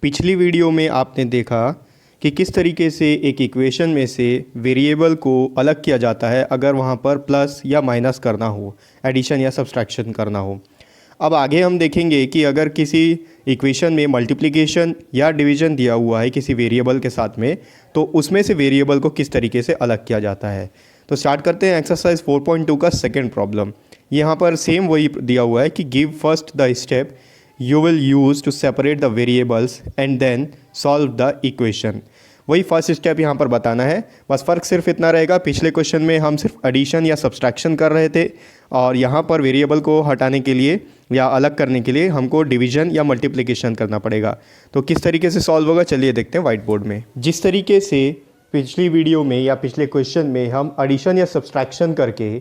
पिछली वीडियो में आपने देखा कि किस तरीके से एक इक्वेशन में से वेरिएबल को अलग किया जाता है अगर वहाँ पर प्लस या माइनस करना हो, एडिशन या सब्सट्रैक्शन करना हो। अब आगे हम देखेंगे कि अगर किसी इक्वेशन में मल्टीप्लिकेशन या डिवीज़न दिया हुआ है किसी वेरिएबल के साथ में, तो उसमें से वेरिएबल को किस तरीके से अलग किया जाता है। तो स्टार्ट करते हैं एक्सरसाइज 4.2 का सेकेंड प्रॉब्लम। यहाँ पर सेम वही दिया हुआ है कि give first the step you will use to separate the variables and then solve the equation। वही फर्स्ट स्टेप यहाँ पर बताना है। बस फ़र्क सिर्फ इतना रहेगा, पिछले क्वेश्चन में हम सिर्फ एडिशन या सब्सट्रैक्शन कर रहे थे और यहाँ पर वेरिएबल को हटाने के लिए या अलग करने के लिए हमको डिवीज़न या मल्टीप्लिकेशन करना पड़ेगा। तो किस तरीके से सॉल्व होगा चलिए देखते हैं वाइट बोर्ड में। जिस तरीके से पिछली वीडियो में या पिछले क्वेश्चन में हम एडिशन या सब्सट्रैक्शन करके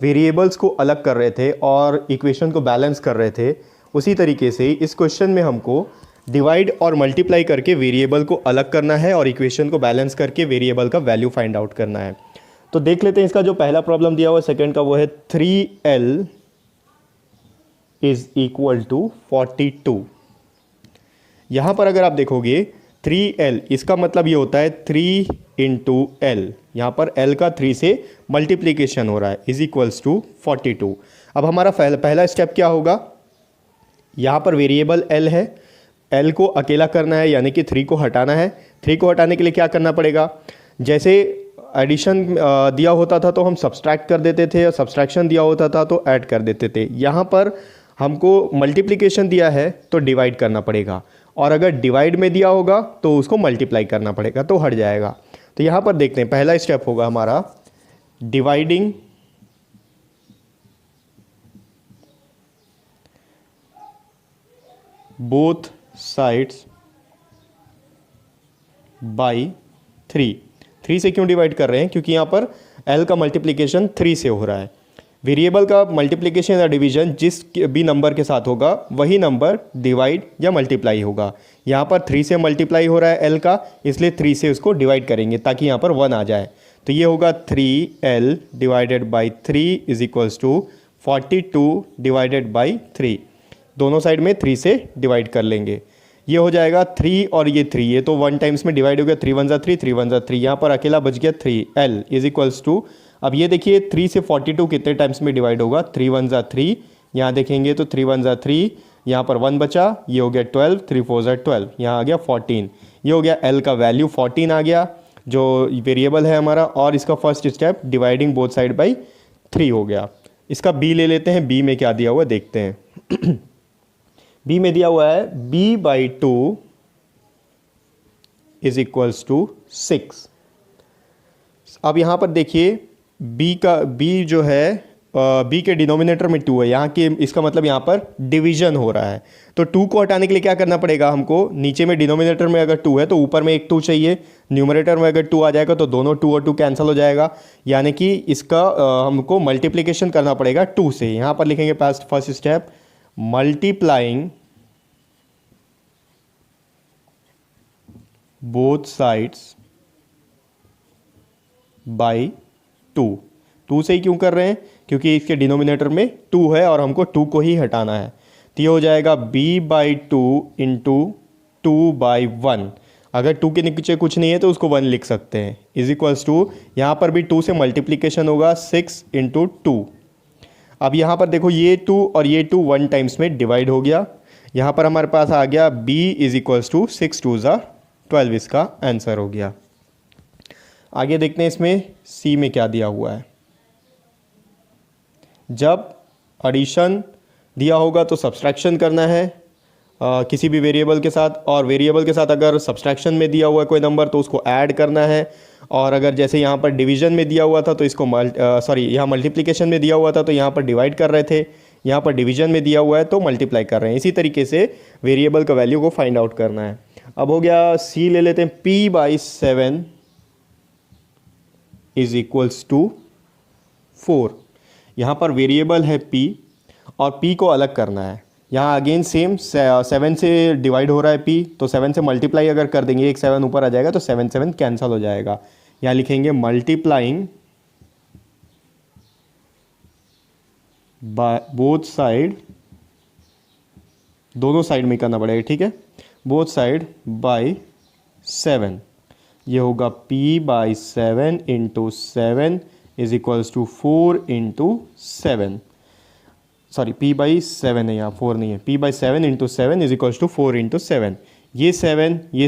वेरिएबल्स को अलग कर रहे थे और इक्वेशन को बैलेंस कर रहे थे, उसी तरीके से इस क्वेश्चन में हमको डिवाइड और मल्टीप्लाई करके वेरिएबल को अलग करना है और इक्वेशन को बैलेंस करके वेरिएबल का वैल्यू फाइंड आउट करना है। तो देख लेते हैं इसका जो पहला प्रॉब्लम दिया हुआ है सेकंड का, वो है 3L इज इक्वल टू 42। यहाँ पर अगर आप देखोगे 3L, इसका मतलब ये होता है 3 इंटू एल। यहाँ पर L का 3 से मल्टीप्लीकेशन हो रहा है, इज इक्वल्स टू 42। अब हमारा पहला स्टेप क्या होगा, यहाँ पर वेरिएबल L है, L को अकेला करना है यानी कि 3 को हटाना है। 3 को हटाने के लिए क्या करना पड़ेगा, जैसे एडिशन दिया होता था तो हम सब्सट्रैक्ट कर देते थे और सब्सट्रैक्शन दिया होता था तो ऐड कर देते थे। यहाँ पर हमको मल्टीप्लिकेशन दिया है तो डिवाइड करना पड़ेगा, और अगर डिवाइड में दिया होगा तो उसको मल्टीप्लाई करना पड़ेगा, तो हट जाएगा। तो यहाँ पर देखते हैं पहला स्टेप होगा हमारा डिवाइडिंग बोथ साइड्स बाई 3। 3 से क्यों डिवाइड कर रहे हैं, क्योंकि यहाँ पर L का मल्टीप्लिकेशन 3 से हो रहा है। वेरिएबल का मल्टीप्लिकेशन या डिवीजन जिस भी नंबर के साथ होगा वही नंबर डिवाइड या मल्टीप्लाई होगा। यहाँ पर 3 से मल्टीप्लाई हो रहा है L का, इसलिए 3 से उसको डिवाइड करेंगे ताकि यहाँ पर 1 आ जाए। तो ये होगा 3L divided by 3 is equals to 42 divided by 3। दोनों साइड में 3 से डिवाइड कर लेंगे, ये हो जाएगा 3 और ये 3, ये तो 1 टाइम्स में डिवाइड हो गया, 3 1 3, 3 1 3, यहाँ पर अकेला बच गया 3L इज इक्वल्स टू। अब ये देखिए 3 से 42 कितने टाइम्स में डिवाइड होगा, 3 1 3, यहाँ देखेंगे तो 3 1 3, यहाँ पर 1 बचा, ये हो गया 12, 3 4 12, यहाँ आ गया 14। ये हो गया L का वैल्यू 14 आ गया जो वेरिएबल है हमारा, और इसका first step dividing both side by 3 हो गया। इसका B ले लेते हैं, B में क्या दिया हुआ है देखते हैं। B में दिया हुआ है B/2 इज इक्वल्स टू 6। अब यहाँ पर देखिए B जो है B के डिनोमिनेटर में 2 है, यहाँ के इसका मतलब यहाँ पर डिवीजन हो रहा है। तो 2 को हटाने के लिए क्या करना पड़ेगा हमको, नीचे में डिनोमिनेटर में अगर 2 है तो ऊपर में एक 2 चाहिए, न्यूमरेटर में अगर 2 आ जाएगा तो दोनों 2 और 2 कैंसिल हो जाएगा, यानी कि इसका हमको मल्टीप्लिकेशन करना पड़ेगा 2 से। यहाँ पर लिखेंगे first step multiplying both sides by 2। 2 से ही क्यों कर रहे हैं, क्योंकि इसके डिनोमिनेटर में 2 है और हमको 2 को ही हटाना है। तो ये हो जाएगा B/2 इंटू 2/1। अगर 2 के नीचे कुछ नहीं है तो उसको 1 लिख सकते हैं, इज इक्वल्स टू, यहाँ पर भी 2 से मल्टीप्लिकेशन होगा 6 इंटू 2। अब यहाँ पर देखो ये 2 और ये 2 1 टाइम्स में डिवाइड हो गया, यहाँ पर हमारे पास आ गया B इज इक्वल्स टू 6 2 12, इसका आंसर हो गया। आगे देखते हैं इसमें C में क्या दिया हुआ है। जब एडिशन दिया होगा तो सब्सट्रैक्शन करना है किसी भी वेरिएबल के साथ, और वेरिएबल के साथ अगर सब्सट्रैक्शन में दिया हुआ है कोई नंबर तो उसको ऐड करना है, और अगर जैसे यहाँ पर डिवीजन में दिया हुआ था तो इसको यहाँ मल्टीप्लिकेशन में दिया हुआ था तो यहाँ पर डिवाइड कर रहे थे, यहाँ पर डिवीजन में दिया हुआ है तो मल्टीप्लाई कर रहे हैं। इसी तरीके से वेरिएबल का वैल्यू को फाइंड आउट करना है। अब हो गया C ले लेते हैं, P/7 इज इक्वल्स टू 4। यहाँ पर वेरिएबल है P और P को अलग करना है। यहाँ अगेन सेम 7 से डिवाइड हो रहा है P, तो 7 से मल्टीप्लाई अगर कर देंगे, एक 7 ऊपर आ जाएगा तो 7 7 कैंसिल हो जाएगा। यहाँ लिखेंगे मल्टीप्लाइंग बोथ साइड, दोनों साइड में करना पड़ेगा, ठीक है। Both side by 7। ये होगा p by 7 into 7 is equals to 4 into 7। Sorry p by 7 है, यहाँ 4 नहीं है। p by 7 into 7 is equals to 4 into 7। ये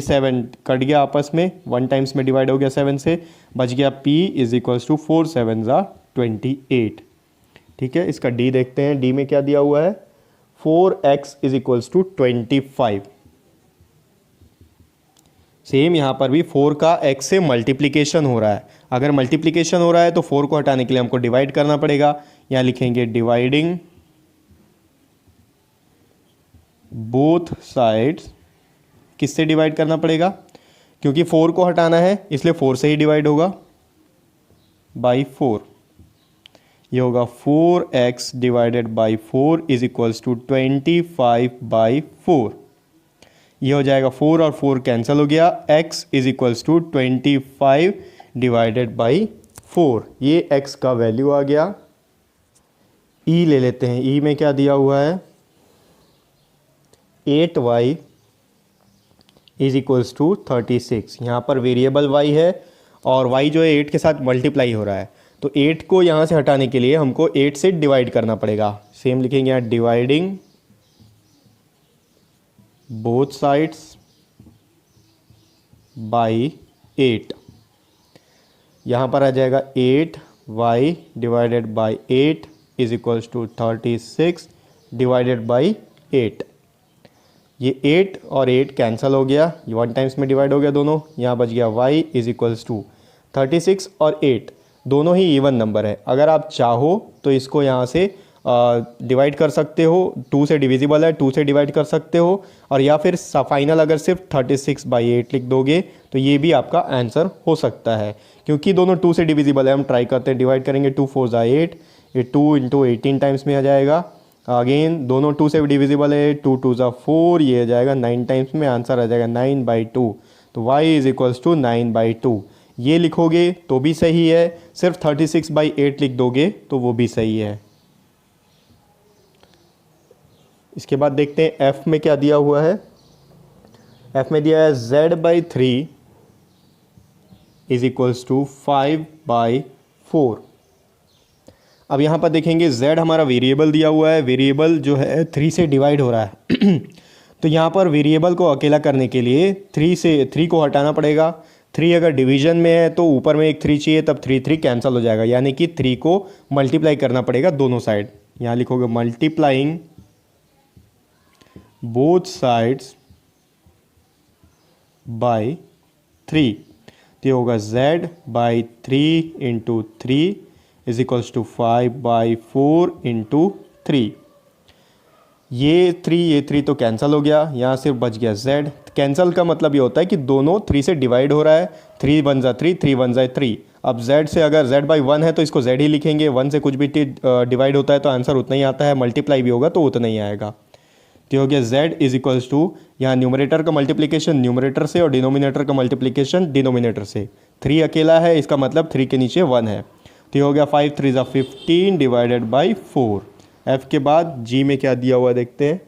7 कट गया आपस में, 1 टाइम्स में डिवाइड हो गया 7 से, बच गया p इज इक्वल्स टू 4 7 ज़ा 28। ठीक है, इसका d देखते हैं। d में क्या दिया हुआ है, 4x is equals to 25। Same यहाँ पर भी 4 का x से मल्टीप्लिकेशन हो रहा है। अगर मल्टीप्लिकेशन हो रहा है तो 4 को हटाने के लिए हमको डिवाइड करना पड़ेगा। यहाँ लिखेंगे डिवाइडिंग बोथ साइड्स। किससे डिवाइड करना पड़ेगा, क्योंकि 4 को हटाना है इसलिए 4 से ही डिवाइड होगा, बाई 4। ये होगा 4x divided by 4 is equals to 25 by 4। ये हो जाएगा 4 और 4 कैंसिल हो गया, x is equals to 25 divided by 4। ये x का वैल्यू आ गया। e ले लेते हैं। e में क्या दिया हुआ है, 8y इज इक्वल्स टू 36। यहाँ पर वेरिएबल y है और y जो है 8 के साथ मल्टीप्लाई हो रहा है, तो 8 को यहाँ से हटाने के लिए हमको 8 से डिवाइड करना पड़ेगा। सेम लिखेंगे यहाँ, डिवाइडिंग बोथ साइड्स बाई 8। यहाँ पर आ जाएगा 8y divided by 8 is equals to 36 divided by 8। ये 8 और 8 कैंसिल हो गया, ये 1 टाइम्स में डिवाइड हो गया दोनों। यहाँ बच गया y इज इक्वल्स टू 36 और 8 दोनों ही इवन नंबर है। अगर आप चाहो तो इसको यहाँ से डिवाइड कर सकते हो, 2 से डिविजिबल है, 2 से डिवाइड कर सकते हो, और या फिर फाइनल अगर सिर्फ 36 बाई 8 लिख दोगे तो ये भी आपका आंसर हो सकता है। क्योंकि दोनों 2 से डिविजिबल है, हम ट्राई करते हैं, डिवाइड करेंगे 2 4 ज़ा 8, ये 2 इंटू 18 टाइम्स में आ जाएगा। अगेन दोनों 2 से डिविजिबल है, 2 2 ज़ा 4, ये आ जाएगा 9 टाइम्स में, आंसर आ जाएगा 9 बाई 2। तो y is equals to 9 by 2। ये लिखोगे तो भी सही है, सिर्फ 36 बाई 8 लिख दोगे तो वो भी सही है। इसके बाद देखते हैं f में क्या दिया हुआ है। f में दिया है z by 3 is equals to 5 by 4। अब यहाँ पर देखेंगे z हमारा वेरिएबल दिया हुआ है, वेरिएबल जो है 3 से डिवाइड हो रहा है तो यहाँ पर वेरिएबल को अकेला करने के लिए 3 को हटाना पड़ेगा। 3 अगर डिवीजन में है तो ऊपर में एक 3 चाहिए, तब 3 3 कैंसिल हो जाएगा, यानी कि 3 को मल्टीप्लाई करना पड़ेगा दोनों साइड। यहाँ लिखोगे मल्टीप्लाइंग बोथ साइड्स बाई 3। तो ये होगा z by 3 into 3 is equals to 5 by 4 into 3। ये 3 तो कैंसिल हो गया, यहाँ सिर्फ बच गया z। कैंसिल का मतलब ये होता है कि दोनों 3 से डिवाइड हो रहा है, 3 1 ज़ा 3, 3 1 ज़ा 3। अब z से अगर z बाई 1 है तो इसको z ही लिखेंगे, 1 से कुछ भी डिवाइड होता है तो आंसर उतना ही आता है, मल्टीप्लाई भी होगा तो उतना ही आएगा। तो हो गया z इज इक्वल्स टू, यहाँ न्यूमरेटर का मल्टीप्लिकेशन न्यूमरेटर से और डिनोमिनेटर का मल्टीप्लिकेशन डिनोमिनेटर से। 3 अकेला है, इसका मतलब 3 के नीचे 1 है। तो ये हो गया 5 3 ज़ा 15 डिवाइडेड बाई 4। f के बाद g में क्या दिया हुआ देखते हैं।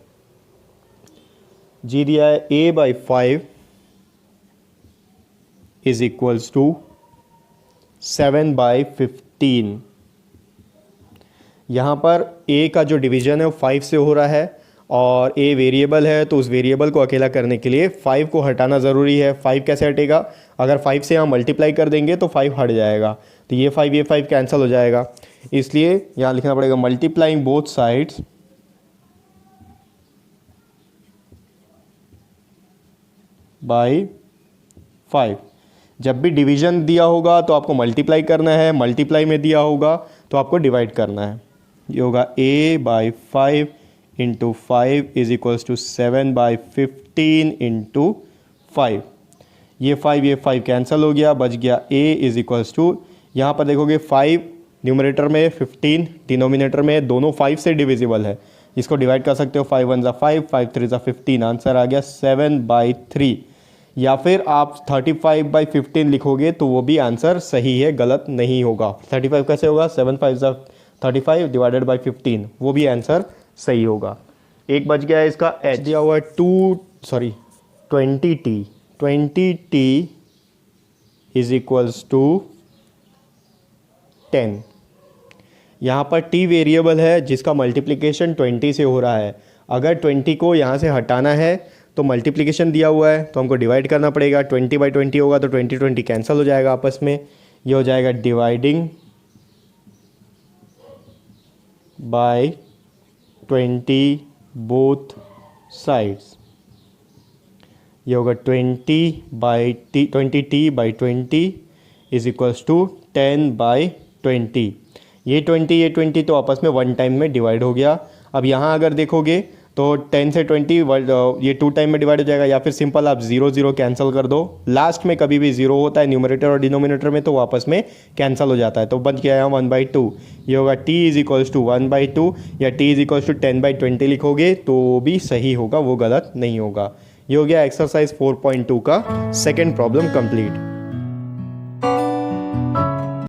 g दिया है a by 5 is equals to 7 by 15। यहाँ पर a का जो डिवीजन है वो 5 से हो रहा है और a वेरिएबल है, तो उस वेरिएबल को अकेला करने के लिए 5 को हटाना ज़रूरी है। 5 कैसे हटेगा, अगर 5 से यहाँ मल्टीप्लाई कर देंगे तो 5 हट जाएगा, तो ये 5 कैंसिल हो जाएगा। इसलिए यहाँ लिखना पड़ेगा मल्टीप्लाइंग बोथ साइड्स बाई 5। जब भी डिवीजन दिया होगा तो आपको मल्टीप्लाई करना है, मल्टीप्लाई में दिया होगा तो आपको डिवाइड करना है। ये होगा a by 5 into 5 is equals to 7 by 15 into 5। ये 5 कैंसिल हो गया, बच गया a इज इक्वल्स टू, यहाँ पर देखोगे 5 न्यूमरेटर में, 15 डिनोमिनेटर में, दोनों 5 से डिविजिबल है, इसको डिवाइड कर सकते हो। 5 1 ज़ा 5, 5 3 ज़ा 15, आंसर आ गया 7 बाई 3। या फिर आप 35 बाई 15 लिखोगे तो वो भी आंसर सही है, गलत नहीं होगा। 35 कैसे होगा, 7 5 ज़ा 35 डिवाइडेड बाई 15, वो भी आंसर सही होगा। एक बच गया है इसका h दिया हुआ है 2, sorry 20t is equals to 10। यहाँ पर t वेरिएबल है जिसका मल्टीप्लिकेशन 20 से हो रहा है। अगर 20 को यहाँ से हटाना है तो मल्टीप्लिकेशन दिया हुआ है तो हमको डिवाइड करना पड़ेगा। 20/20 होगा तो 20 कैंसिल हो जाएगा आपस में। ये हो जाएगा डिवाइडिंग बाय 20 बोथ साइड्स। ये होगा 20t/20 इज इक्वल्स टू 10/20। ये 20 तो आपस में वन टाइम में डिवाइड हो गया। अब यहाँ अगर देखोगे तो 10 से 20 ये 2 टाइम में डिवाइड हो जाएगा, या फिर सिंपल आप 0 कैंसिल कर दो। लास्ट में कभी भी 0 होता है न्यूमरेटर और डिनोमिनेटर में, तो आपस में कैंसिल हो जाता है। तो बच गया है 1/2। ये होगा t इज इक्वल्स टू 1/2, या t इज इक्वल्स टू 10/20 लिखोगे तो भी सही होगा, वो गलत नहीं होगा। ये हो गया एक्सरसाइज 4.2 का सेकेंड प्रॉब्लम कंप्लीट।